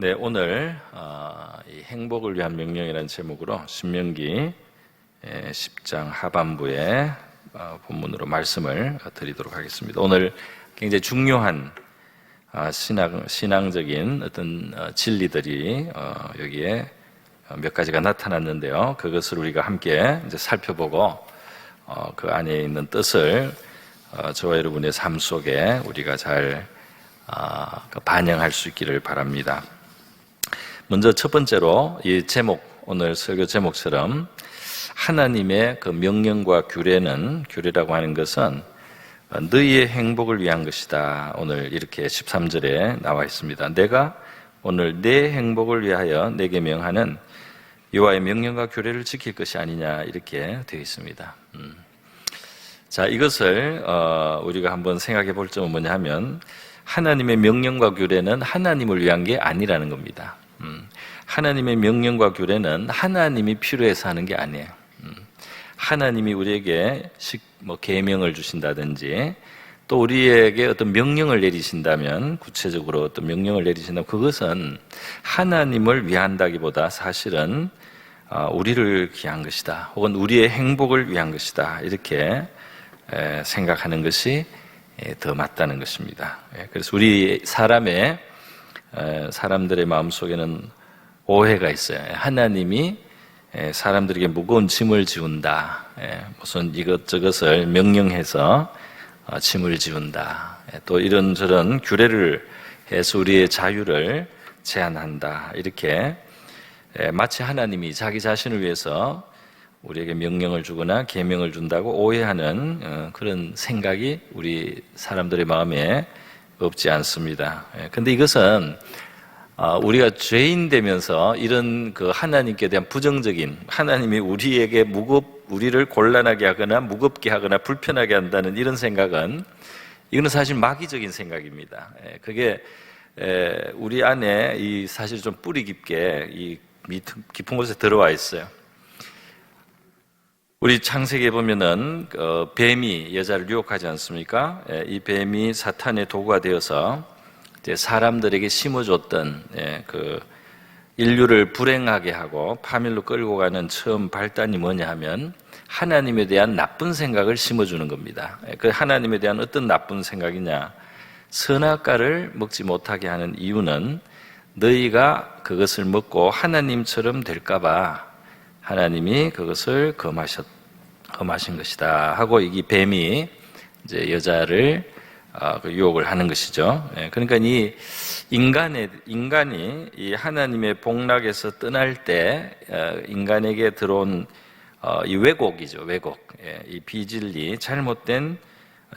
네, 오늘 이 행복을 위한 명령이라는 제목으로 신명기 10장 하반부의 본문으로 말씀을 드리도록 하겠습니다. 오늘 굉장히 중요한 신앙적인 어떤 진리들이 여기에 몇 가지가 나타났는데요. 그것을 우리가 함께 이제 살펴보고 그 안에 있는 뜻을 저와 여러분의 삶 속에 우리가 잘 반영할 수 있기를 바랍니다. 먼저 첫 번째로 이 제목, 오늘 설교 제목처럼 하나님의 그 명령과 규례라고 하는 것은 너희의 행복을 위한 것이다. 오늘 이렇게 13절에 나와 있습니다. 내가 오늘 내 행복을 위하여 내게 명하는 여호와의 명령과 규례를 지킬 것이 아니냐, 이렇게 되어 있습니다. 자, 이것을 우리가 한번 생각해 볼 점은 뭐냐 하면, 하나님의 명령과 규례는 하나님을 위한 게 아니라는 겁니다. 하나님의 명령과 규례는 하나님이 필요해서 하는 게 아니에요. 하나님이 우리에게 계명을 주신다든지, 또 우리에게 어떤 명령을 내리신다면, 구체적으로 어떤 명령을 내리신다면 그것은 하나님을 위한다기보다 사실은 우리를 위한 것이다, 혹은 우리의 행복을 위한 것이다, 이렇게 생각하는 것이 더 맞다는 것입니다. 그래서 우리 사람들의 마음속에는 오해가 있어요. 하나님이 사람들에게 무거운 짐을 지운다, 무슨 이것저것을 명령해서 짐을 지운다, 또 이런저런 규례를 해서 우리의 자유를 제한한다, 이렇게 마치 하나님이 자기 자신을 위해서 우리에게 명령을 주거나 계명을 준다고 오해하는 그런 생각이 우리 사람들의 마음에 없지 않습니다. 그런데 이것은 우리가 죄인 되면서 이런 그 하나님께 대한 부정적인, 하나님이 우리를 곤란하게 하거나 무겁게 하거나 불편하게 한다는 이런 생각은, 이거는 사실 마귀적인 생각입니다. 그게 우리 안에 사실 좀 뿌리 깊게 깊은 곳에 들어와 있어요. 우리 창세기에 보면은 뱀이 여자를 유혹하지 않습니까? 이 뱀이 사탄의 도구가 되어서 이제 사람들에게 심어줬던 그 인류를 불행하게 하고 파멸로 끌고 가는 처음 발단이 뭐냐 하면 하나님에 대한 나쁜 생각을 심어주는 겁니다. 그 하나님에 대한 어떤 나쁜 생각이냐, 선악과를 먹지 못하게 하는 이유는 너희가 그것을 먹고 하나님처럼 될까봐 하나님이 그것을 금하신 것이다 하고, 이 뱀이 이제 여자를 유혹을 하는 것이죠. 그러니까 이 인간이 이 하나님의 복락에서 떠날 때 인간에게 들어온 이 왜곡이죠. 이 비진리, 잘못된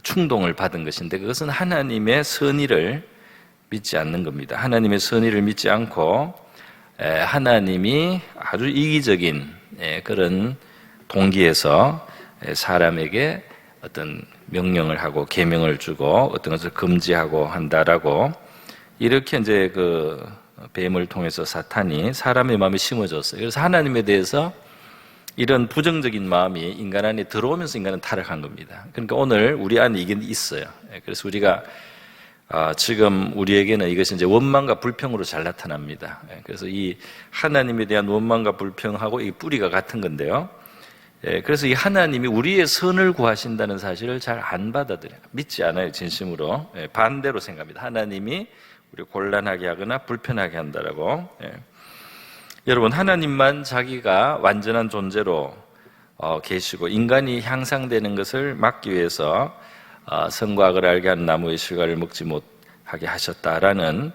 충동을 받은 것인데, 그것은 하나님의 선의를 믿지 않는 겁니다. 하나님의 선의를 믿지 않고 하나님이 아주 이기적인 그런 동기에서 사람에게 어떤 명령을 하고 계명을 주고 어떤 것을 금지하고 한다라고, 이렇게 이제 그 뱀을 통해서 사탄이 사람의 마음에 심어줬어요. 그래서 하나님에 대해서 이런 부정적인 마음이 인간 안에 들어오면서 인간은 타락한 겁니다. 그러니까 오늘 우리 안에 이게 있어요. 그래서 우리가 지금 우리에게는 이것이 이제 원망과 불평으로 잘 나타납니다. 그래서 이 하나님에 대한 원망과 불평하고 이 뿌리가 같은 건데요. 그래서 이 하나님이 우리의 선을 구하신다는 사실을 잘 안 받아들여요. 믿지 않아요, 진심으로. 반대로 생각합니다. 하나님이 우리 곤란하게 하거나 불편하게 한다라고. 여러분, 하나님만 자기가 완전한 존재로 계시고 인간이 향상되는 것을 막기 위해서 선과 악을 알게 하는 나무의 실과를 먹지 못하게 하셨다라는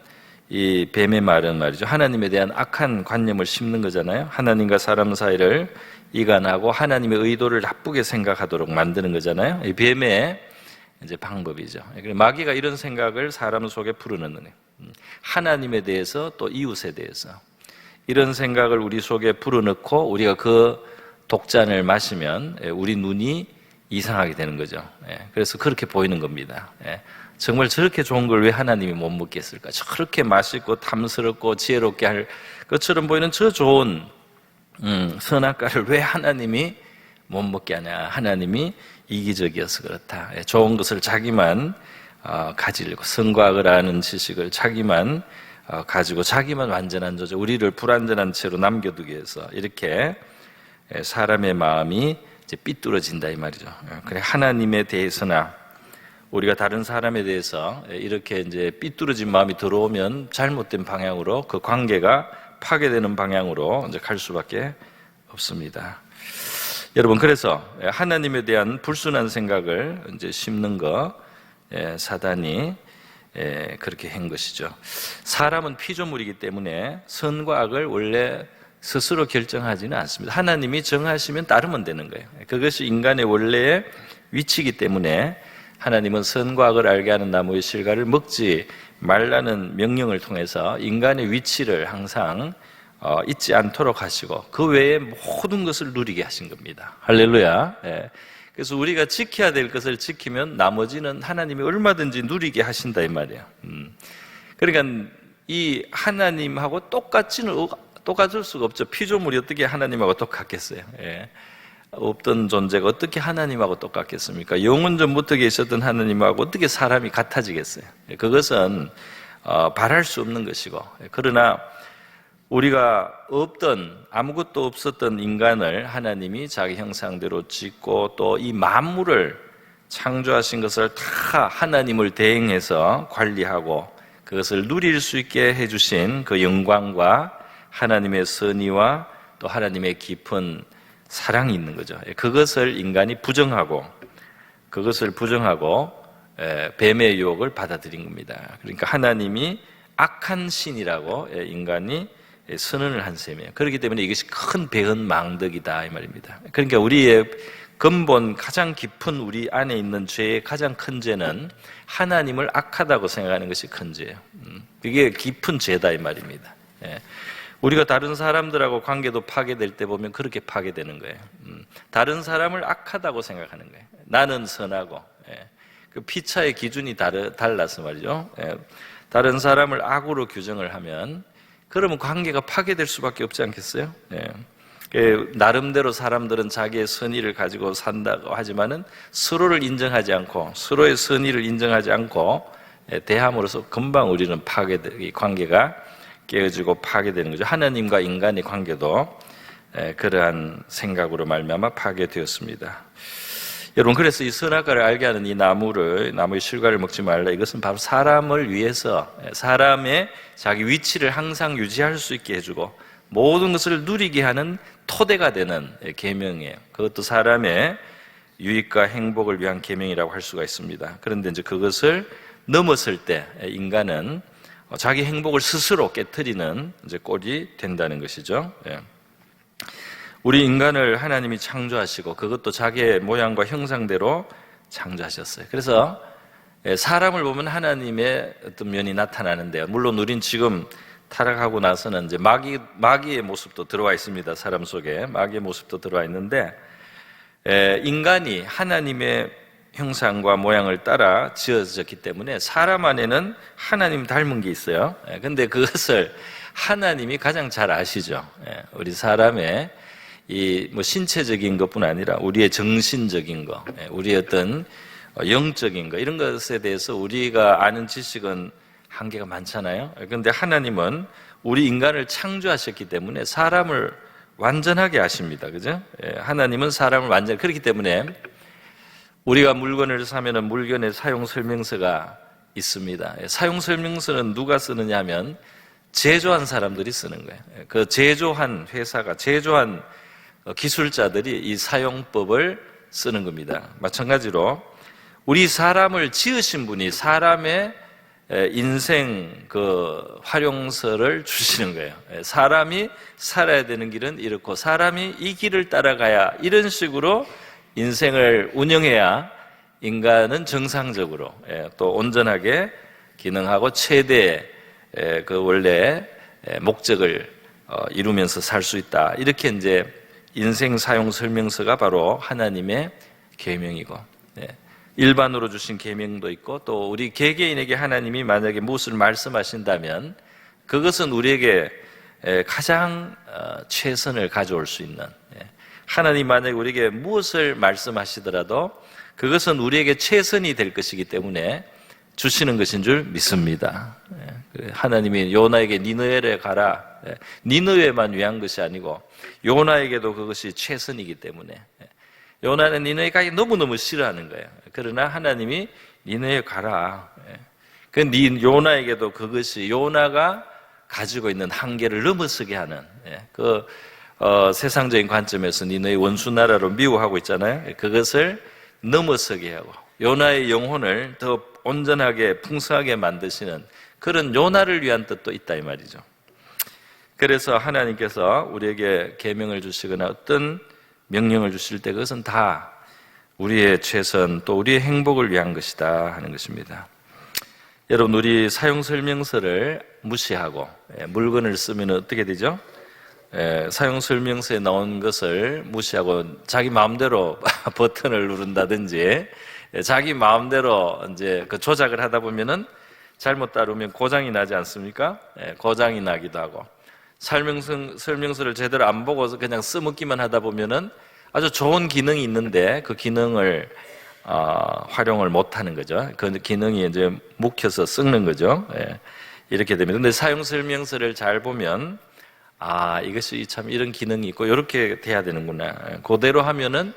이 뱀의 말은 말이죠, 하나님에 대한 악한 관념을 심는 거잖아요. 하나님과 사람 사이를 이간하고 하나님의 의도를 나쁘게 생각하도록 만드는 거잖아요. 이 뱀의 이제 방법이죠. 마귀가 이런 생각을 사람 속에 풀어넣는 거예요. 하나님에 대해서, 또 이웃에 대해서 이런 생각을 우리 속에 풀어넣고 우리가 그 독잔을 마시면 우리 눈이 이상하게 되는 거죠. 그래서 그렇게 보이는 겁니다. 정말 저렇게 좋은 걸 왜 하나님이 못 먹겠을까? 저렇게 맛있고 탐스럽고 지혜롭게 할 것처럼 보이는 저 좋은 선악과를 왜 하나님이 못 먹게 하냐? 하나님이 이기적이어서 그렇다. 좋은 것을 자기만 가지려고, 선과 악을 아는 지식을 자기만 가지고 자기만 완전한 존재, 우리를 불완전한 채로 남겨두기 위해서 이렇게 사람의 마음이 이제 삐뚤어진다 이 말이죠. 그래 하나님에 대해서나 우리가 다른 사람에 대해서 이렇게 이제 삐뚤어진 마음이 들어오면 잘못된 방향으로 그 관계가 파괴되는 방향으로 이제 갈 수밖에 없습니다. 여러분, 그래서 하나님에 대한 불순한 생각을 이제 심는 거 사단이 그렇게 한 것이죠. 사람은 피조물이기 때문에 선과 악을 원래 스스로 결정하지는 않습니다. 하나님이 정하시면 따르면 되는 거예요. 그것이 인간의 원래의 위치이기 때문에 하나님은 선과 악을 알게 하는 나무의 실과를 먹지 말라는 명령을 통해서 인간의 위치를 항상 잊지 않도록 하시고 그 외에 모든 것을 누리게 하신 겁니다. 할렐루야. 그래서 우리가 지켜야 될 것을 지키면 나머지는 하나님이 얼마든지 누리게 하신다 이 말이에요. 그러니까 이 하나님하고 똑같을 수가 없죠. 피조물이 어떻게 하나님하고 똑같겠어요? 없던 존재가 어떻게 하나님하고 똑같겠습니까? 영원 전부터 계셨던 하나님하고 어떻게 사람이 같아지겠어요? 그것은 바랄 수 없는 것이고, 그러나 우리가 아무것도 없었던 인간을 하나님이 자기 형상대로 짓고 또 이 만물을 창조하신 것을 다 하나님을 대행해서 관리하고 그것을 누릴 수 있게 해주신 그 영광과 하나님의 선의와 또 하나님의 깊은 사랑이 있는 거죠. 그것을 인간이 부정하고 뱀의 유혹을 받아들인 겁니다. 그러니까 하나님이 악한 신이라고 인간이 선언을 한 셈이에요. 그렇기 때문에 이것이 큰 배은망덕이다 이 말입니다. 그러니까 우리의 근본 가장 깊은 우리 안에 있는 죄의 가장 큰 죄는 하나님을 악하다고 생각하는 것이 큰 죄예요. 그게 깊은 죄다 이 말입니다. 우리가 다른 사람들하고 관계도 파괴될 때 보면 그렇게 파괴되는 거예요. 다른 사람을 악하다고 생각하는 거예요. 나는 선하고 그 피차의 기준이 달라서 말이죠. 다른 사람을 악으로 규정을 하면 그러면 관계가 파괴될 수밖에 없지 않겠어요? 나름대로 사람들은 자기의 선의를 가지고 산다고 하지만은 서로를 인정하지 않고 서로의 선의를 인정하지 않고 대함으로써 금방 우리는 이 관계가 깨어지고 파괴되는 거죠. 하나님과 인간의 관계도 그러한 생각으로 말미암아 파괴되었습니다. 여러분, 그래서 이 선악과를 알게 하는 이 나무의 실과를 먹지 말라. 이것은 바로 사람을 위해서 사람의 자기 위치를 항상 유지할 수 있게 해주고 모든 것을 누리게 하는 토대가 되는 계명이에요. 그것도 사람의 유익과 행복을 위한 계명이라고 할 수가 있습니다. 그런데 이제 그것을 넘었을 때 인간은 자기 행복을 스스로 깨트리는 이제 꼴이 된다는 것이죠. 우리 인간을 하나님이 창조하시고 그것도 자기의 모양과 형상대로 창조하셨어요. 그래서 사람을 보면 하나님의 어떤 면이 나타나는데요. 물론 우린 지금 타락하고 나서는 이제 마귀의 모습도 들어와 있습니다. 사람 속에 마귀의 모습도 들어와 있는데 인간이 하나님의 형상과 모양을 따라 지어졌기 때문에 사람 안에는 하나님 닮은 게 있어요. 근데 그것을 하나님이 가장 잘 아시죠. 우리 사람의 이 신체적인 것뿐 아니라 우리의 정신적인 것, 우리의 어떤 영적인 것, 이런 것에 대해서 우리가 아는 지식은 한계가 많잖아요. 그런데 하나님은 우리 인간을 창조하셨기 때문에 사람을 완전하게 아십니다. 그죠? 하나님은 사람을 완전히, 그렇기 때문에 우리가 물건을 사면은 물건의 사용 설명서가 있습니다. 사용 설명서는 누가 쓰느냐 하면 제조한 사람들이 쓰는 거예요. 그 제조한 회사가, 제조한 기술자들이 이 사용법을 쓰는 겁니다. 마찬가지로 우리 사람을 지으신 분이 사람의 인생 그 활용서를 주시는 거예요. 사람이 살아야 되는 길은 이렇고 사람이 이 길을 따라가야 이런 식으로 인생을 운영해야 인간은 정상적으로 또 온전하게 기능하고 최대의 그 원래 목적을 이루면서 살 수 있다. 이렇게 이제 인생 사용 설명서가 바로 하나님의 계명이고, 일반으로 주신 계명도 있고, 또 우리 개개인에게 하나님이 만약에 무엇을 말씀하신다면 그것은 우리에게 가장 최선을 가져올 수 있는, 하나님 만약에 우리에게 무엇을 말씀하시더라도 그것은 우리에게 최선이 될 것이기 때문에 주시는 것인 줄 믿습니다. 하나님이 요나에게 니느웨에 가라. 니느웨만 위한 것이 아니고 요나에게도 그것이 최선이기 때문에 요나는 니느웨 가기 너무너무 싫어하는 거예요. 그러나 하나님이 니느웨 가라. 그 요나에게도 그것이 요나가 가지고 있는 한계를 넘어서게 하는 세상적인 관점에서 니느웨 원수 나라로 미워하고 있잖아요. 그것을 넘어서게 하고 요나의 영혼을 더 온전하게 풍성하게 만드시는 그런 요나를 위한 뜻도 있다 이 말이죠. 그래서 하나님께서 우리에게 계명을 주시거나 어떤 명령을 주실 때 그것은 다 우리의 최선 또 우리의 행복을 위한 것이다 하는 것입니다. 여러분, 우리 사용 설명서를 무시하고 물건을 쓰면 어떻게 되죠? 사용 설명서에 나온 것을 무시하고 자기 마음대로 버튼을 누른다든지 자기 마음대로 이제 그 조작을 하다 보면은 잘못 따르면 고장이 나지 않습니까? 고장이 나기도 하고 설명서를 제대로 안 보고 그냥 써먹기만 하다 보면은 아주 좋은 기능이 있는데 그 기능을 활용을 못 하는 거죠. 그 기능이 이제 묵혀서 썩는 거죠. 이렇게 됩니다. 근데 사용 설명서를 잘 보면 이것이 참 이런 기능이 있고 이렇게 돼야 되는구나. 그대로 하면은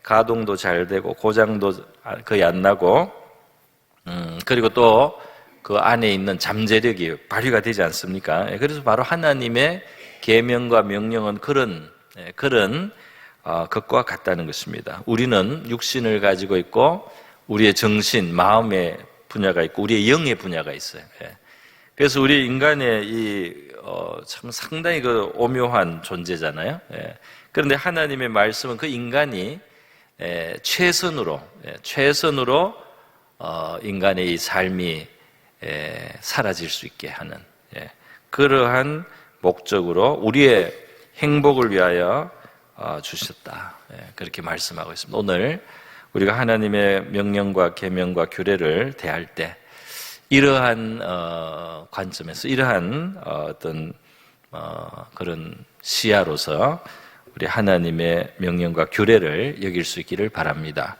가동도 잘 되고 고장도 거의 안 나고 그리고 또 그 안에 있는 잠재력이 발휘가 되지 않습니까? 그래서 바로 하나님의 계명과 명령은 그런 것과 같다는 것입니다. 우리는 육신을 가지고 있고 우리의 정신, 마음의 분야가 있고 우리의 영의 분야가 있어요. 그래서 우리 인간의 참 상당히 그 오묘한 존재잖아요. 그런데 하나님의 말씀은 그 인간이 최선으로 인간의 이 삶이 사라질 수 있게 하는 그러한 목적으로 우리의 행복을 위하여 주셨다. 그렇게 말씀하고 있습니다. 오늘 우리가 하나님의 명령과 계명과 규례를 대할 때 이러한 관점에서 이러한 어떤 그런 시야로서 우리 하나님의 명령과 규례를 여길 수 있기를 바랍니다.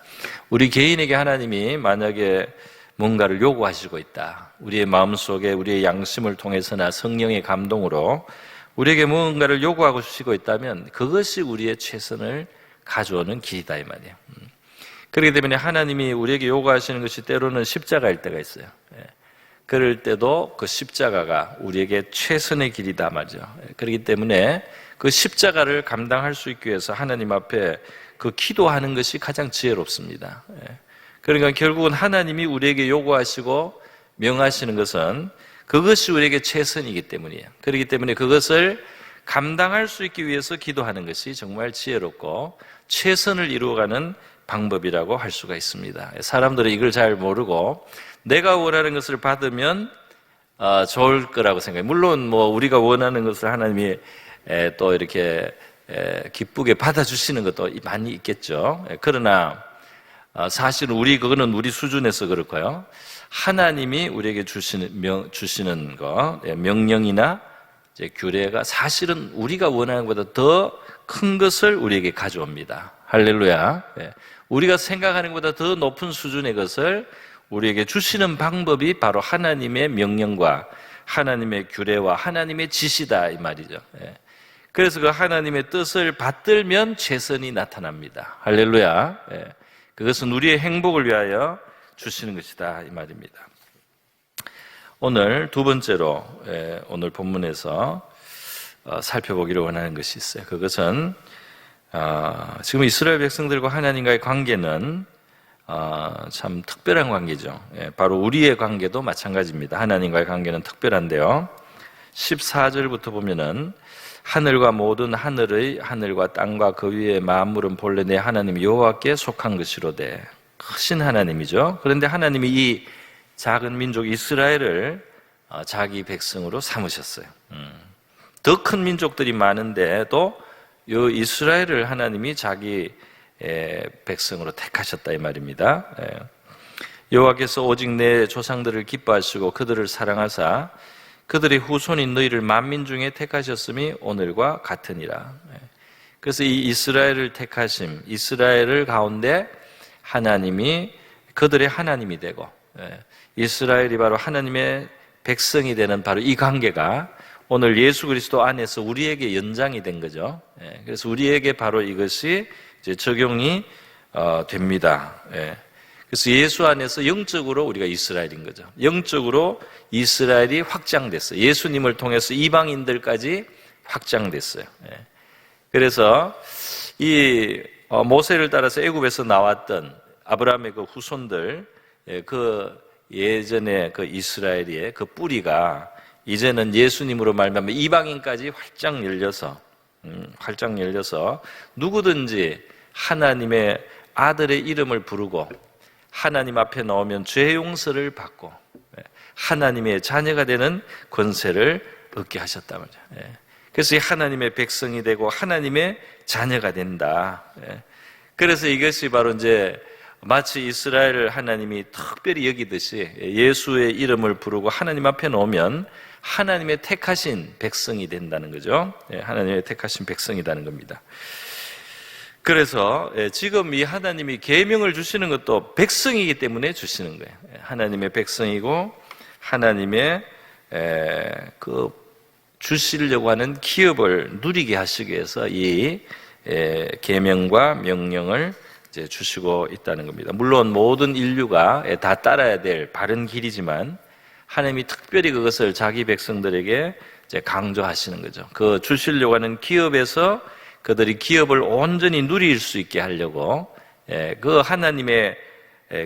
우리 개인에게 하나님이 만약에 뭔가를 요구하시고 있다. 우리의 마음속에 우리의 양심을 통해서나 성령의 감동으로 우리에게 뭔가를 요구하고 주시고 있다면 그것이 우리의 최선을 가져오는 길이다 이 말이에요. 그렇기 때문에 하나님이 우리에게 요구하시는 것이 때로는 십자가일 때가 있어요. 그럴 때도 그 십자가가 우리에게 최선의 길이다 말이죠. 그렇기 때문에 그 십자가를 감당할 수 있기 위해서 하나님 앞에 그 기도하는 것이 가장 지혜롭습니다. 그러니까 결국은 하나님이 우리에게 요구하시고 명하시는 것은 그것이 우리에게 최선이기 때문이에요. 그렇기 때문에 그것을 감당할 수 있기 위해서 기도하는 것이 정말 지혜롭고 최선을 이루어가는 방법이라고 할 수가 있습니다. 사람들은 이걸 잘 모르고 내가 원하는 것을 받으면 좋을 거라고 생각해요. 물론 뭐 우리가 원하는 것을 하나님이 또 이렇게 기쁘게 받아주시는 것도 많이 있겠죠. 그러나 사실은 그거는 우리 수준에서 그렇고요. 하나님이 우리에게 주시는 거, 명령이나 이제 규례가 사실은 우리가 원하는 것보다 더 큰 것을 우리에게 가져옵니다. 할렐루야. 우리가 생각하는 것보다 더 높은 수준의 것을 우리에게 주시는 방법이 바로 하나님의 명령과 하나님의 규례와 하나님의 지시다 이 말이죠. 그래서 그 하나님의 뜻을 받들면 최선이 나타납니다. 할렐루야. 그것은 우리의 행복을 위하여 주시는 것이다 이 말입니다. 오늘 두 번째로 오늘 본문에서 살펴보기를 원하는 것이 있어요. 그것은 지금 이스라엘 백성들과 하나님과의 관계는 참 특별한 관계죠. 바로 우리의 관계도 마찬가지입니다. 하나님과의 관계는 특별한데요. 14절부터 보면은 하늘과 모든 하늘과 땅과 그 위의 만물은 본래 내 하나님 여호와께 속한 것이로되 크신 하나님이죠. 그런데 하나님이 이 작은 민족 이스라엘을 자기 백성으로 삼으셨어요. 더 큰 민족들이 많은데도 이 이스라엘을 하나님이 자기 백성으로 택하셨다 이 말입니다. 여호와께서 오직 내 조상들을 기뻐하시고 그들을 사랑하사 그들의 후손인 너희를 만민 중에 택하셨음이 오늘과 같으니라. 그래서 이 이스라엘을 택하심, 이스라엘을 가운데 하나님이 그들의 하나님이 되고 이스라엘이 바로 하나님의 백성이 되는 바로 이 관계가 오늘 예수 그리스도 안에서 우리에게 연장이 된 거죠. 그래서 우리에게 바로 이것이 이제 적용이 됩니다. 그래서 예수 안에서 영적으로 우리가 이스라엘인 거죠. 영적으로 이스라엘이 확장됐어요. 예수님을 통해서 이방인들까지 확장됐어요. 그래서 이 모세를 따라서 애굽에서 나왔던 아브라함의 그 후손들, 그 예전에 그 이스라엘의 그 뿌리가 이제는 예수님으로 말미암아 이방인까지 활짝 열려서 누구든지 하나님의 아들의 이름을 부르고 하나님 앞에 나오면 죄 용서를 받고 하나님의 자녀가 되는 권세를 얻게 하셨단 말이에요. 그래서 이 하나님의 백성이 되고 하나님의 자녀가 된다. 그래서 이것이 바로 이제 마치 이스라엘을 하나님이 특별히 여기듯이 예수의 이름을 부르고 하나님 앞에 놓으면 하나님의 택하신 백성이 된다는 거죠. 하나님의 택하신 백성이라는 겁니다. 그래서 지금 이 하나님이 계명을 주시는 것도 백성이기 때문에 주시는 거예요. 하나님의 백성이고 하나님의 그 주시려고 하는 기업을 누리게 하시기 위해서 이 계명과 명령을 이제 주시고 있다는 겁니다. 물론 모든 인류가 다 따라야 될 바른 길이지만 하나님이 특별히 그것을 자기 백성들에게 이제 강조하시는 거죠. 그 주시려고 하는 기업에서 그들이 기업을 온전히 누릴 수 있게 하려고 그 하나님의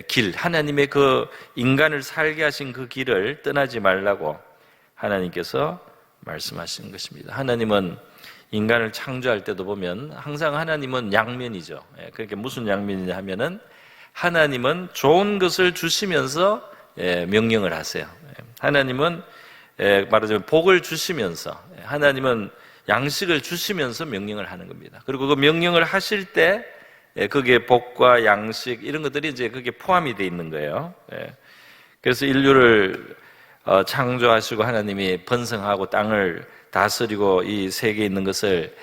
길, 하나님의 그 인간을 살게 하신 그 길을 떠나지 말라고 하나님께서 말씀하시는 것입니다. 하나님은 인간을 창조할 때도 보면 항상 하나님은 양면이죠. 그러니까 무슨 양면이냐 하면은 하나님은 좋은 것을 주시면서 명령을 하세요. 하나님은 말하자면 복을 주시면서 하나님은 양식을 주시면서 명령을 하는 겁니다. 그리고 그 명령을 하실 때 그게 복과 양식 이런 것들이 이제 그게 포함이 되어 있는 거예요. 그래서 인류를 창조하시고 하나님이 번성하고 땅을 다스리고 이 세계에 있는 것을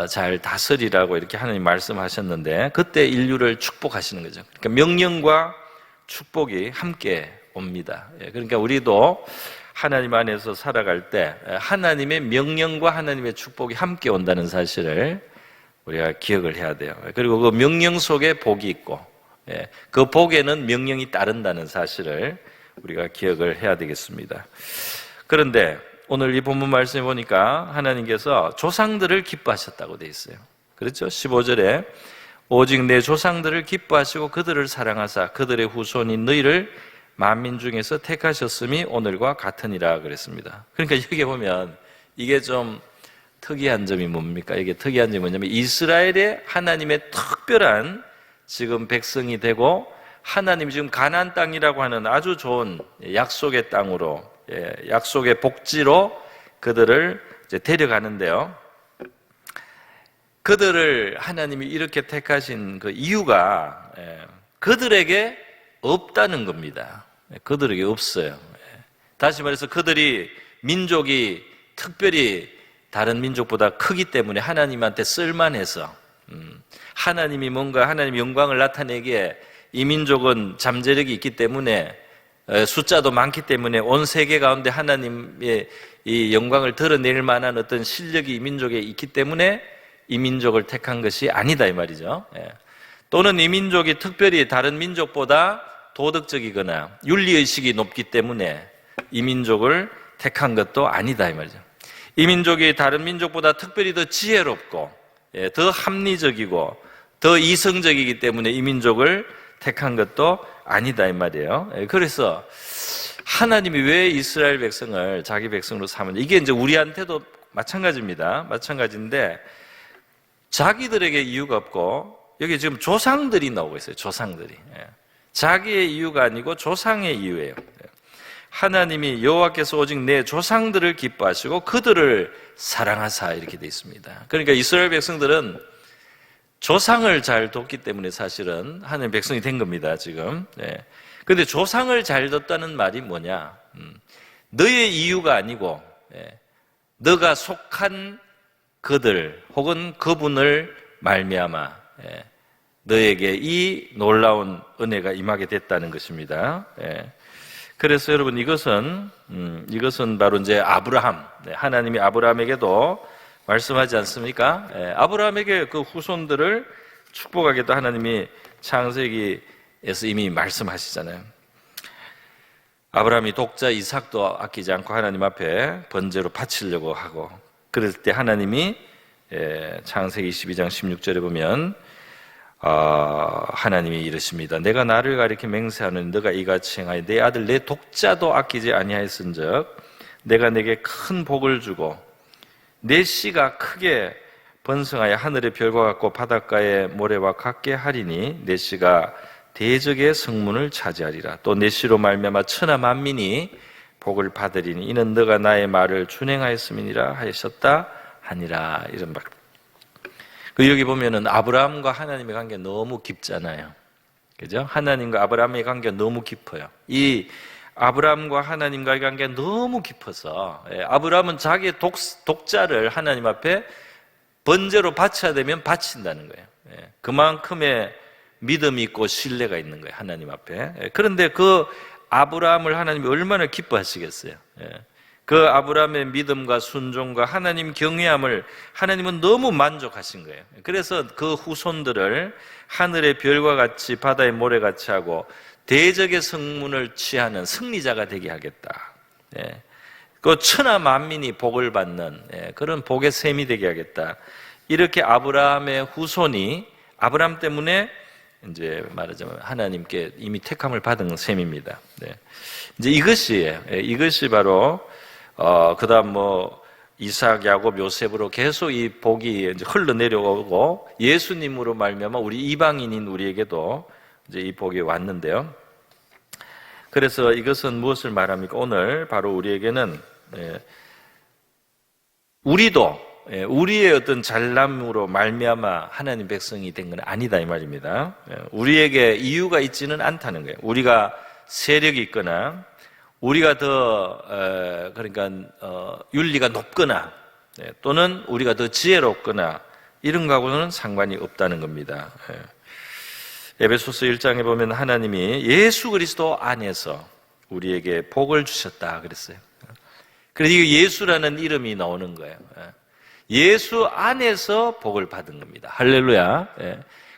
잘 다스리라고 이렇게 하나님 말씀하셨는데 그때 인류를 축복하시는 거죠. 그러니까 명령과 축복이 함께 옵니다. 그러니까 우리도 하나님 안에서 살아갈 때 하나님의 명령과 하나님의 축복이 함께 온다는 사실을 우리가 기억을 해야 돼요. 그리고 그 명령 속에 복이 있고 그 복에는 명령이 따른다는 사실을 우리가 기억을 해야 되겠습니다. 그런데 오늘 이 본문 말씀에 보니까 하나님께서 조상들을 기뻐하셨다고 되어 있어요. 그렇죠? 15절에 오직 내 조상들을 기뻐하시고 그들을 사랑하사 그들의 후손인 너희를 만민 중에서 택하셨음이 오늘과 같으니라 그랬습니다. 그러니까 여기 보면 이게 좀 특이한 점이 뭡니까? 이게 특이한 점이 뭐냐면 이스라엘의 하나님의 특별한 지금 백성이 되고 하나님이 지금 가나안 땅이라고 하는 아주 좋은 약속의 땅으로 약속의 복지로 그들을 이제 데려가는데요. 그들을 하나님이 이렇게 택하신 그 이유가 그들에게 없다는 겁니다. 그들에게 없어요. 다시 말해서 그들이 민족이 특별히 다른 민족보다 크기 때문에 하나님한테 쓸만해서 하나님이 뭔가 하나님 영광을 나타내기에 이 민족은 잠재력이 있기 때문에 숫자도 많기 때문에 온 세계 가운데 하나님의 이 영광을 드러낼 만한 어떤 실력이 이 민족에 있기 때문에 이 민족을 택한 것이 아니다 이 말이죠. 또는 이 민족이 특별히 다른 민족보다 도덕적이거나 윤리의식이 높기 때문에 이 민족을 택한 것도 아니다 이 말이죠. 이 민족이 다른 민족보다 특별히 더 지혜롭고 더 합리적이고 더 이성적이기 때문에 이 민족을 택한 것도 아니다 이 말이에요. 그래서 하나님이 왜 이스라엘 백성을 자기 백성으로 삼았냐, 이게 이제 우리한테도 마찬가지입니다. 마찬가지인데 자기들에게 이유가 없고 여기 지금 조상들이 나오고 있어요. 조상들이 자기의 이유가 아니고 조상의 이유예요. 하나님이 여호와께서 오직 내 조상들을 기뻐하시고 그들을 사랑하사 이렇게 되어 있습니다. 그러니까 이스라엘 백성들은 조상을 잘 뒀기 때문에 사실은 하나님 백성이 된 겁니다, 지금. 그런데 조상을 잘 뒀다는 말이 뭐냐? 너의 이유가 아니고, 너가 속한 그들 혹은 그분을 말미암아 너에게 이 놀라운 은혜가 임하게 됐다는 것입니다. 그래서 여러분 이것은 바로 이제 아브라함, 하나님이 아브라함에게도 말씀하지 않습니까? 아브라함에게 그 후손들을 축복하겠다 하나님이 창세기에서 이미 말씀하시잖아요. 아브라함이 독자 이삭도 아끼지 않고 하나님 앞에 번제로 바치려고 하고, 그럴 때 하나님이 창세기 22장 16절에 보면 하나님이 이르십니다. 내가 나를 가리켜 맹세하는 너가 이같이 행하여 내 아들 내 독자도 아끼지 아니하였은즉 내가 내게 큰 복을 주고 내 씨가 크게 번성하여 하늘의 별과 같고 바닷가의 모래와 같게 하리니 내 씨가 대적의 성문을 차지하리라. 또 내 씨로 말미암아 천하 만민이 복을 받으리니 이는 너가 나의 말을 준행하였음이니라 하셨다 하니라. 이런 말. 여기 보면은 아브라함과 하나님의 관계가 너무 깊잖아요. 그죠? 하나님과 아브라함의 관계가 너무 깊어요. 이 아브라함과 하나님과의 관계가 너무 깊어서 아브라함은 자기의 독자를 하나님 앞에 번제로 바쳐야 되면 바친다는 거예요. 그만큼의 믿음이 있고 신뢰가 있는 거예요, 하나님 앞에. 그런데 그 아브라함을 하나님이 얼마나 기뻐하시겠어요. 그 아브라함의 믿음과 순종과 하나님 경외함을 하나님은 너무 만족하신 거예요. 그래서 그 후손들을 하늘의 별과 같이 바다의 모래같이 하고 대적의 성문을 취하는 승리자가 되게 하겠다. 그 천하 만민이 복을 받는 그런 복의 셈이 되게 하겠다. 이렇게 아브라함의 후손이 아브라함 때문에 이제 말하자면 하나님께 이미 택함을 받은 셈입니다. 이제 이것이 바로 그다음 이삭, 야곱, 요셉으로 계속 이 복이 이제 흘러내려오고 예수님으로 말미암아 우리 이방인인 우리에게도 이제 이 복이 왔는데요. 그래서 이것은 무엇을 말합니까? 오늘 바로 우리에게는 우리도 우리의 어떤 잘남으로 말미암아 하나님 백성이 된 건 아니다 이 말입니다. 우리에게 이유가 있지는 않다는 거예요. 우리가 세력이 있거나 우리가 더 그러니까 윤리가 높거나 또는 우리가 더 지혜롭거나 이런 거하고는 상관이 없다는 겁니다. 에베소서 1장에 보면 하나님이 예수 그리스도 안에서 우리에게 복을 주셨다 그랬어요. 그래서 이 예수라는 이름이 나오는 거예요. 예수 안에서 복을 받은 겁니다. 할렐루야.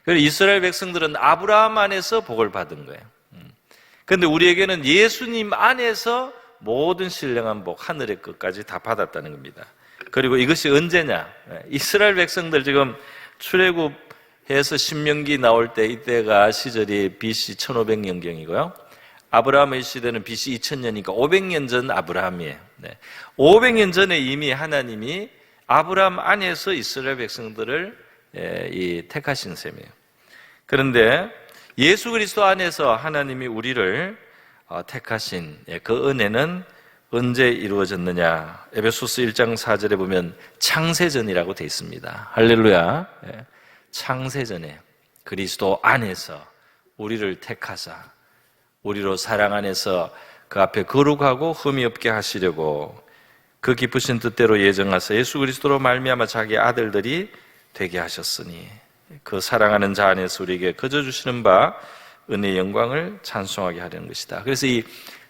그래서 이스라엘 백성들은 아브라함 안에서 복을 받은 거예요. 그런데 우리에게는 예수님 안에서 모든 신령한 복, 하늘의 것까지 다 받았다는 겁니다. 그리고 이것이 언제냐? 이스라엘 백성들 지금 출애굽해서 신명기 나올 때 이때가 시절이 BC 1500년경이고요. 아브라함의 시대는 BC 2000년이니까 500년 전 아브라함이에요. 500년 전에 이미 하나님이 아브라함 안에서 이스라엘 백성들을 택하신 셈이에요. 그런데 예수 그리스도 안에서 하나님이 우리를 택하신 그 은혜는 언제 이루어졌느냐? 에베소서 1장 4절에 보면 창세전이라고 되어 있습니다. 할렐루야. 창세전에 그리스도 안에서 우리를 택하사 우리로 사랑 안에서 그 앞에 거룩하고 흠이 없게 하시려고 그 기쁘신 뜻대로 예정하사 예수 그리스도로 말미암아 자기 아들들이 되게 하셨으니 그 사랑하는 자 안에서 우리에게 거저 주시는 바 은혜의 영광을 찬송하게 하려는 것이다. 그래서 이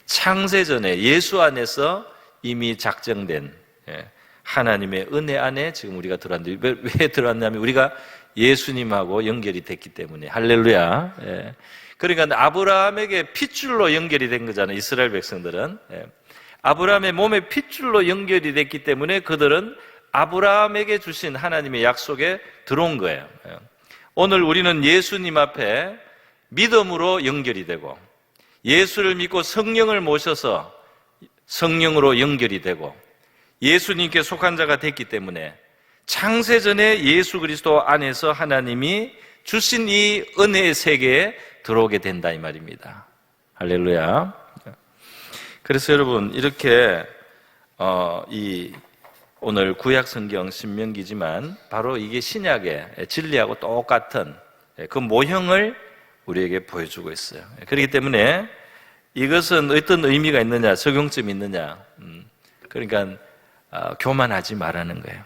창세전에 예수 안에서 이미 작정된 하나님의 은혜 안에 지금 우리가 들어왔는데 왜 들어왔냐면 우리가 예수님하고 연결이 됐기 때문에. 할렐루야. 그러니까 아브라함에게 핏줄로 연결이 된 거잖아요. 이스라엘 백성들은 아브라함의 몸에 핏줄로 연결이 됐기 때문에 그들은 아브라함에게 주신 하나님의 약속에 들어온 거예요. 오늘 우리는 예수님 앞에 믿음으로 연결이 되고 예수를 믿고 성령을 모셔서 성령으로 연결이 되고 예수님께 속한 자가 됐기 때문에 창세전에 예수 그리스도 안에서 하나님이 주신 이 은혜의 세계에 들어오게 된다 이 말입니다. 할렐루야. 그래서 여러분 이렇게 이 오늘 구약 성경 신명기지만 바로 이게 신약의 진리하고 똑같은 그 모형을 우리에게 보여주고 있어요. 그렇기 때문에 이것은 어떤 의미가 있느냐, 적용점이 있느냐. 그러니까 교만하지 말라는 거예요.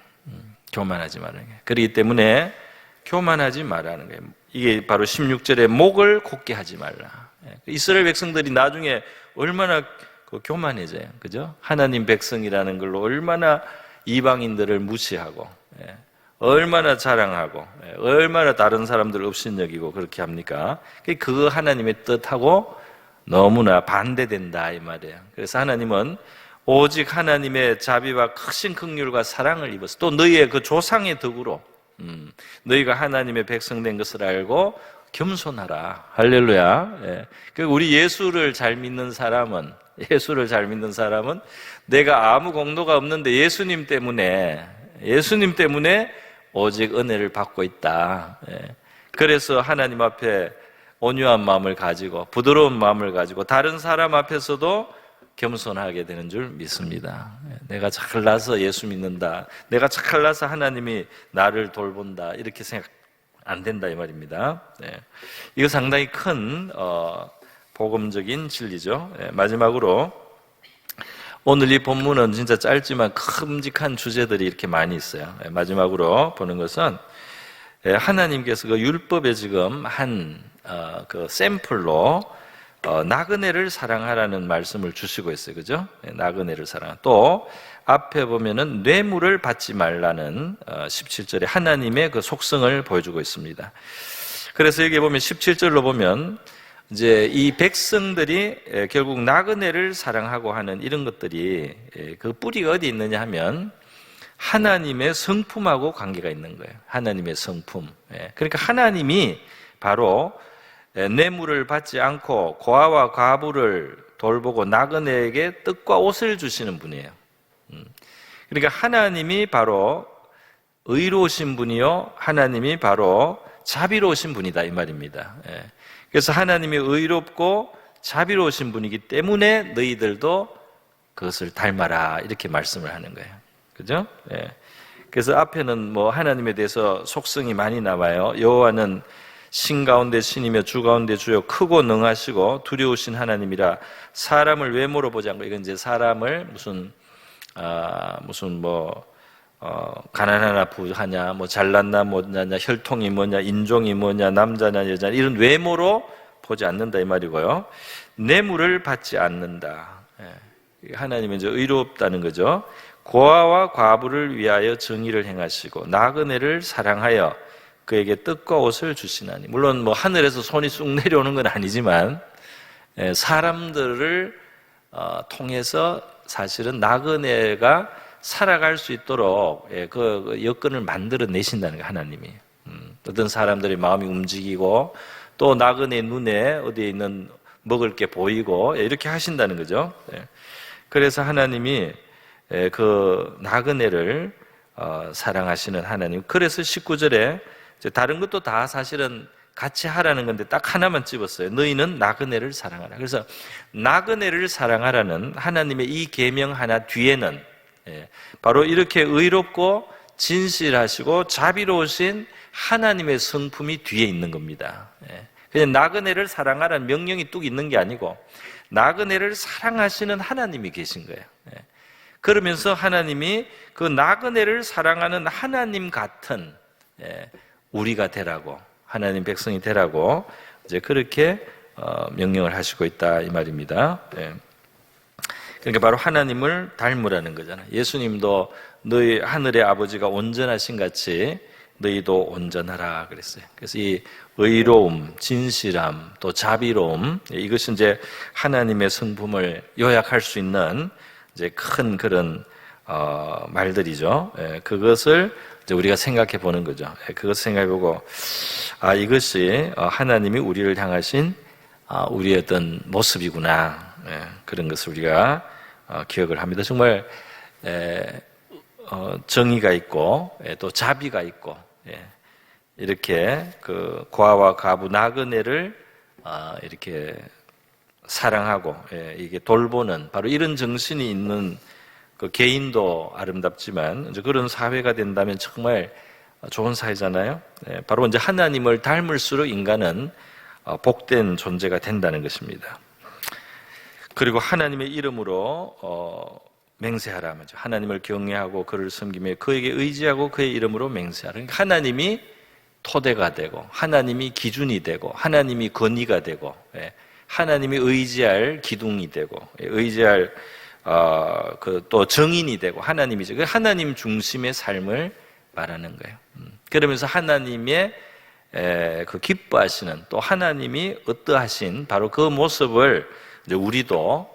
교만하지 말라는 거예요. 그렇기 때문에 교만하지 말라는 거예요. 이게 바로 16절에 목을 곧게 하지 말라. 이스라엘 백성들이 나중에 얼마나 교만해져요. 그죠? 하나님 백성이라는 걸로 얼마나 이방인들을 무시하고, 얼마나 자랑하고, 얼마나 다른 사람들을 업신여기고 그렇게 합니까? 그 하나님의 뜻하고 너무나 반대된다 이 말이에요. 그래서 하나님은 오직 하나님의 자비와 크신 긍휼과 사랑을 입어서 또 너희의 그 조상의 덕으로 너희가 하나님의 백성 된 것을 알고 겸손하라. 할렐루야. 우리 예수를 잘 믿는 사람은 내가 아무 공로가 없는데 예수님 때문에 오직 은혜를 받고 있다. 그래서 하나님 앞에 온유한 마음을 가지고 부드러운 마음을 가지고 다른 사람 앞에서도 겸손하게 되는 줄 믿습니다. 내가 잘나서 예수 믿는다, 내가 잘나서 하나님이 나를 돌본다, 이렇게 생각 안 된다 이 말입니다. 이거 상당히 큰 복음적인 진리죠. 마지막으로 오늘 이 본문은 진짜 짧지만 큼직한 주제들이 이렇게 많이 있어요. 마지막으로 보는 것은 하나님께서 그 율법에 지금 그 샘플로 나그네를 사랑하라는 말씀을 주시고 있어요. 그죠? 나그네를 사랑하. 또 앞에 보면은 뇌물을 받지 말라는 17절에 하나님의 그 속성을 보여주고 있습니다. 그래서 여기 보면 17절로 보면 이제 이 백성들이 결국 나그네를 사랑하고 하는 이런 것들이 그 뿌리가 어디 있느냐 하면 하나님의 성품하고 관계가 있는 거예요. 하나님의 성품. 그러니까 하나님이 바로 뇌물을 받지 않고 고아와 과부를 돌보고 나그네에게 떡과 옷을 주시는 분이에요. 그러니까 하나님이 바로 의로우신 분이요, 하나님이 바로 자비로우신 분이다 이 말입니다. 그래서 하나님이 의롭고 자비로우신 분이기 때문에 너희들도 그것을 닮아라 이렇게 말씀을 하는 거예요. 그죠? 그래서 앞에는 뭐 하나님에 대해서 속성이 많이 나와요. 여호와는 신 가운데 신이며 주 가운데 주요 크고 능하시고 두려우신 하나님이라 사람을 외모로 보지 않고, 이건 이제 사람을 무슨 가난하나 부하냐, 뭐 잘났나 못났냐, 혈통이 뭐냐, 인종이 뭐냐, 남자냐 여자냐 이런 외모로 보지 않는다 이 말이고요. 뇌물을 받지 않는다. 하나님은 이제 의롭다는 거죠. 고아와 과부를 위하여 정의를 행하시고 나그네를 사랑하여 그에게 떡과 옷을 주시나니. 물론 뭐 하늘에서 손이 쑥 내려오는 건 아니지만 사람들을 통해서 사실은 나그네가 살아갈 수 있도록 그 여건을 만들어 내신다는 거예요. 하나님이. 어떤 사람들의 마음이 움직이고 또 나그네 눈에 어디에 있는 먹을 게 보이고 이렇게 하신다는 거죠. 그래서 하나님이 그 나그네를 사랑하시는 하나님. 그래서 19절에 다른 것도 다 사실은 같이 하라는 건데 딱 하나만 집었어요. 너희는 나그네를 사랑하라. 그래서 나그네를 사랑하라는 하나님의 이 계명 하나 뒤에는 바로 이렇게 의롭고 진실하시고 자비로우신 하나님의 성품이 뒤에 있는 겁니다. 그냥 나그네를 사랑하라는 명령이 뚝 있는 게 아니고 나그네를 사랑하시는 하나님이 계신 거예요. 그러면서 하나님이 그 나그네를 사랑하는 하나님 같은 우리가 되라고, 하나님 백성이 되라고 이제 그렇게 명령을 하시고 있다 이 말입니다. 그러니까 바로 하나님을 닮으라는 거잖아요. 예수님도 너희 하늘의 아버지가 온전하신 같이 너희도 온전하라 그랬어요. 그래서 이 의로움, 진실함, 또 자비로움, 이것은 이제 하나님의 성품을 요약할 수 있는 이제 큰 그런 말들이죠. 그것을 이제 우리가 생각해 보는 거죠. 그것을 생각해 보고 이것이 하나님이 우리를 향하신 우리의 어떤 모습이구나. 그런 것을 우리가 기억을 합니다. 정말 정의가 있고 또 자비가 있고 이렇게 그 고아와 과부 나그네를 이렇게 사랑하고 이게 돌보는 바로 이런 정신이 있는 그 개인도 아름답지만 이제 그런 사회가 된다면 정말 좋은 사회잖아요. 바로 이제 하나님을 닮을수록 인간은 복된 존재가 된다는 것입니다. 그리고 하나님의 이름으로 맹세하라 하죠. 하나님을 경외하고 그를 섬기며 그에게 의지하고 그의 이름으로 맹세하라. 그러니까 하나님이 토대가 되고 하나님이 기준이 되고 하나님이 권위가 되고 하나님이 의지할 기둥이 되고, 의지할 또 정인이 되고 하나님이죠. 그 하나님 중심의 삶을 말하는 거예요. 그러면서 하나님의 그 기뻐하시는, 또 하나님이 어떠하신 바로 그 모습을 이제 우리도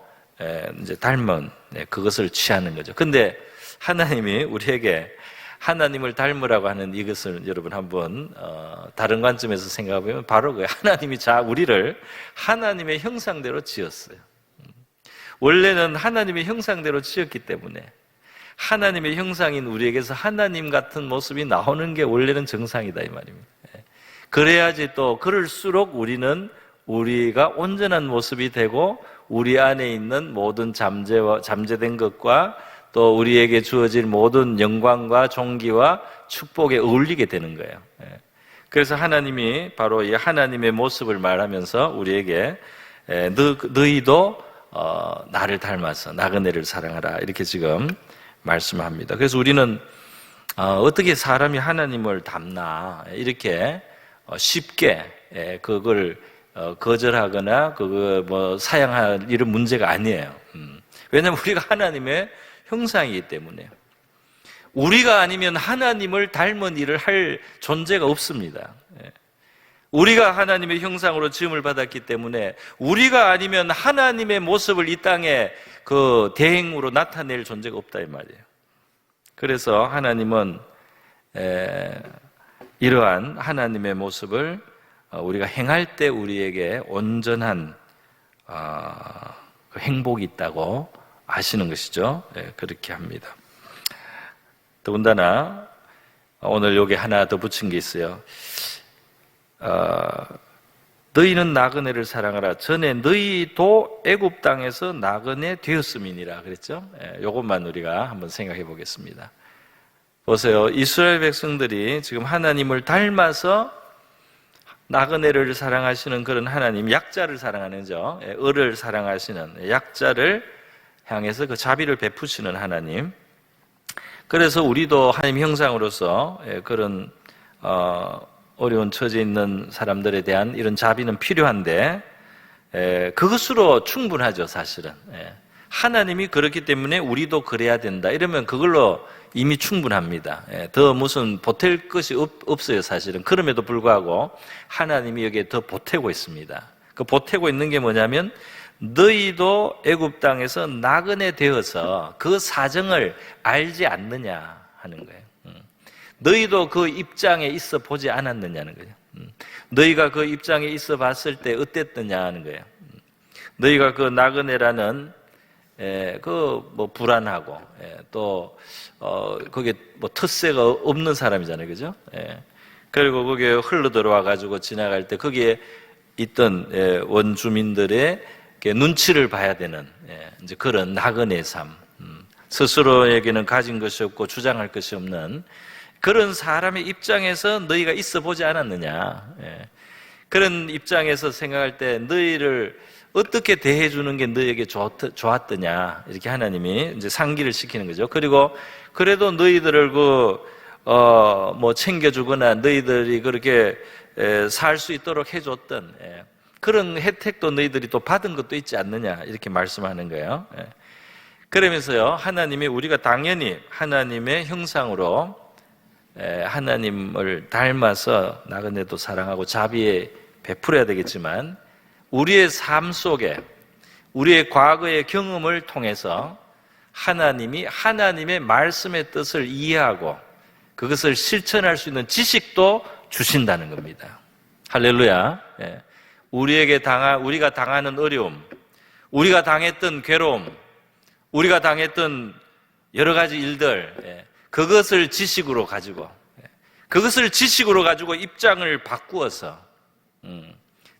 이제 닮은 그것을 취하는 거죠. 근데 하나님이 우리에게 하나님을 닮으라고 하는 이것을 여러분 한번 다른 관점에서 생각해 보면 바로 그 하나님이 우리를 하나님의 형상대로 지었어요. 원래는 하나님의 형상대로 지었기 때문에 하나님의 형상인 우리에게서 하나님 같은 모습이 나오는 게 원래는 정상이다 이 말입니다. 그래야지 또 그럴수록 우리가 온전한 모습이 되고 우리 안에 있는 모든 잠재된 것과 또 우리에게 주어질 모든 영광과 존귀와 축복에 어울리게 되는 거예요. 그래서 하나님이 바로 이 하나님의 모습을 말하면서 우리에게 너희도 나를 닮아서 나그네를 사랑하라 이렇게 지금 말씀합니다. 그래서 우리는 어떻게 사람이 하나님을 닮나 이렇게 쉽게 그걸 거절하거나 그거 사양할 이런 문제가 아니에요. 왜냐하면 우리가 하나님의 형상이기 때문에 우리가 아니면 하나님을 닮은 일을 할 존재가 없습니다. 우리가 하나님의 형상으로 지음을 받았기 때문에 우리가 아니면 하나님의 모습을 이 땅에 그 대행으로 나타낼 존재가 없다 이 말이에요. 그래서 하나님은 이러한 하나님의 모습을 우리가 행할 때 우리에게 온전한 행복이 있다고 아시는 것이죠. 그렇게 합니다. 더군다나 오늘 여기 하나 더 붙인 게 있어요. 너희는 나그네를 사랑하라. 전에 너희도 애굽 땅에서 나그네 되었음이니라 그랬죠. 이것만 우리가 한번 생각해 보겠습니다. 보세요. 이스라엘 백성들이 지금 하나님을 닮아서 나그네를 사랑하시는 그런 하나님, 약자를 사랑하는 을을 사랑하시는 약자를 향해서 그 자비를 베푸시는 하나님. 그래서 우리도 하나님 형상으로서 그런 어려운 처지에 있는 사람들에 대한 이런 자비는 필요한데 그것으로 충분하죠 사실은. 하나님이 그렇기 때문에 우리도 그래야 된다 이러면 그걸로 이미 충분합니다. 더 무슨 보탤 것이 없어요 사실은. 그럼에도 불구하고 하나님이 여기에 더 보태고 있습니다. 그 보태고 있는 게 뭐냐면 너희도 애굽 땅에서 나그네 되어서 그 사정을 알지 않느냐 하는 거예요. 너희도 그 입장에 있어 보지 않았느냐는 거예요. 너희가 그 입장에 있어 봤을 때 어땠느냐 하는 거예요. 너희가 그 나그네라는 불안하고 또 거기에 텃세가 없는 사람이잖아요, 그죠? 그리고 거기에 흘러 들어와 가지고 지나갈 때 거기에 있던 원주민들의 눈치를 봐야 되는 이제 그런 나그네 삶, 스스로에게는 가진 것이 없고 주장할 것이 없는 그런 사람의 입장에서 너희가 있어 보지 않았느냐? 그런 입장에서 생각할 때 너희를 어떻게 대해주는 게 너희에게 좋았더냐? 이렇게 하나님이 이제 상기를 시키는 거죠. 그리고 그래도 너희들을 챙겨주거나 너희들이 그렇게 살 수 있도록 해줬던 그런 혜택도 너희들이 또 받은 것도 있지 않느냐? 이렇게 말씀하는 거예요. 그러면서요, 하나님이 우리가 당연히 하나님의 형상으로 하나님을 닮아서 나그네도 사랑하고 자비에 베풀어야 되겠지만 우리의 삶 속에 우리의 과거의 경험을 통해서 하나님이 하나님의 말씀의 뜻을 이해하고 그것을 실천할 수 있는 지식도 주신다는 겁니다. 할렐루야. 우리가 당하는 어려움, 우리가 당했던 괴로움, 우리가 당했던 여러 가지 일들, 그것을 지식으로 가지고 입장을 바꾸어서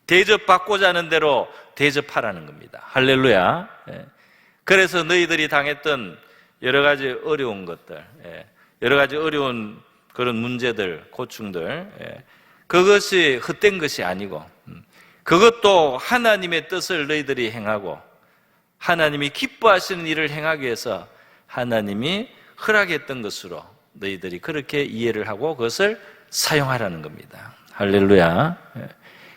대접받고자 하는 대로 대접하라는 겁니다. 할렐루야. 그래서 너희들이 당했던 여러 가지 어려운 것들, 여러 가지 어려운 그런 문제들, 고충들, 그것이 헛된 것이 아니고 그것도 하나님의 뜻을 너희들이 행하고 하나님이 기뻐하시는 일을 행하기 위해서 하나님이 허락했던 것으로 너희들이 그렇게 이해를 하고 그것을 사용하라는 겁니다. 할렐루야.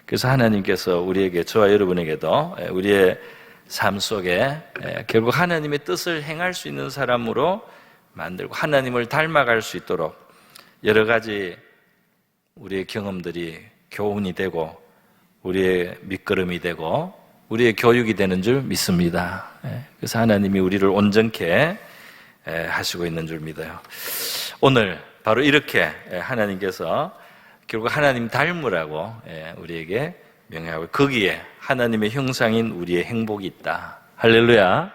그래서 하나님께서 우리에게, 저와 여러분에게도 우리의 삶 속에 결국 하나님의 뜻을 행할 수 있는 사람으로 만들고 하나님을 닮아갈 수 있도록 여러 가지 우리의 경험들이 교훈이 되고 우리의 밑거름이 되고 우리의 교육이 되는 줄 믿습니다. 그래서 하나님이 우리를 온전케 하시고 있는 줄 믿어요. 오늘 바로 이렇게 하나님께서 결국 하나님 닮으라고 우리에게 명령하고 거기에 하나님의 형상인 우리의 행복이 있다. 할렐루야.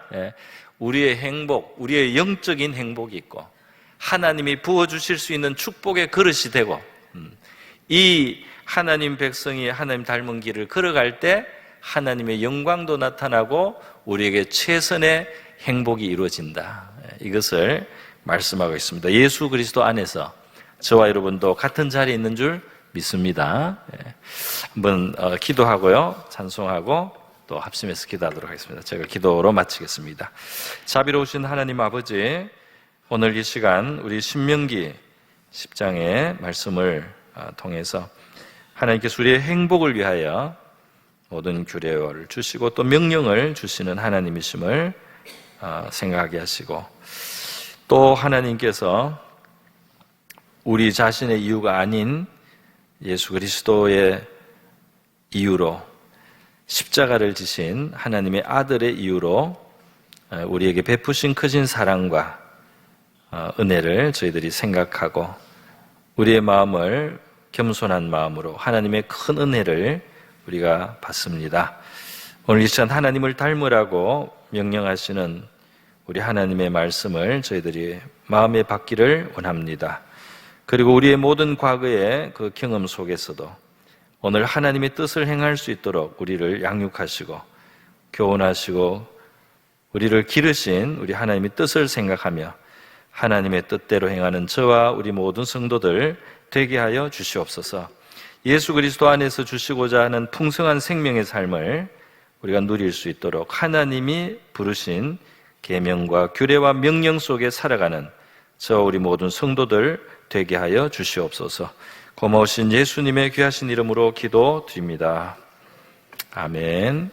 우리의 행복, 우리의 영적인 행복이 있고 하나님이 부어주실 수 있는 축복의 그릇이 되고 이 하나님 백성이 하나님 닮은 길을 걸어갈 때 하나님의 영광도 나타나고 우리에게 최선의 행복이 이루어진다. 이것을 말씀하고 있습니다. 예수 그리스도 안에서 저와 여러분도 같은 자리에 있는 줄 믿습니다. 한번 기도하고요, 찬송하고 또 합심해서 기도하도록 하겠습니다. 제가 기도로 마치겠습니다. 자비로우신 하나님 아버지, 오늘 이 시간 우리 신명기 10장의 말씀을 통해서 하나님께서 우리의 행복을 위하여 모든 규례를 주시고 또 명령을 주시는 하나님이심을 생각하게 하시고, 또 하나님께서 우리 자신의 이유가 아닌 예수 그리스도의 이유로 십자가를 지신 하나님의 아들의 이유로 우리에게 베푸신 크신 사랑과 은혜를 저희들이 생각하고 우리의 마음을 겸손한 마음으로 하나님의 큰 은혜를 우리가 받습니다. 오늘 이 시간 하나님을 닮으라고 명령하시는 우리 하나님의 말씀을 저희들이 마음에 받기를 원합니다. 그리고 우리의 모든 과거의 그 경험 속에서도 오늘 하나님의 뜻을 행할 수 있도록 우리를 양육하시고 교훈하시고 우리를 기르신 우리 하나님의 뜻을 생각하며 하나님의 뜻대로 행하는 저와 우리 모든 성도들 되게 하여 주시옵소서. 예수 그리스도 안에서 주시고자 하는 풍성한 생명의 삶을 우리가 누릴 수 있도록 하나님이 부르신 계명과 규례와 명령 속에 살아가는 저 우리 모든 성도들 되게 하여 주시옵소서. 고마우신 예수님의 귀하신 이름으로 기도드립니다. 아멘.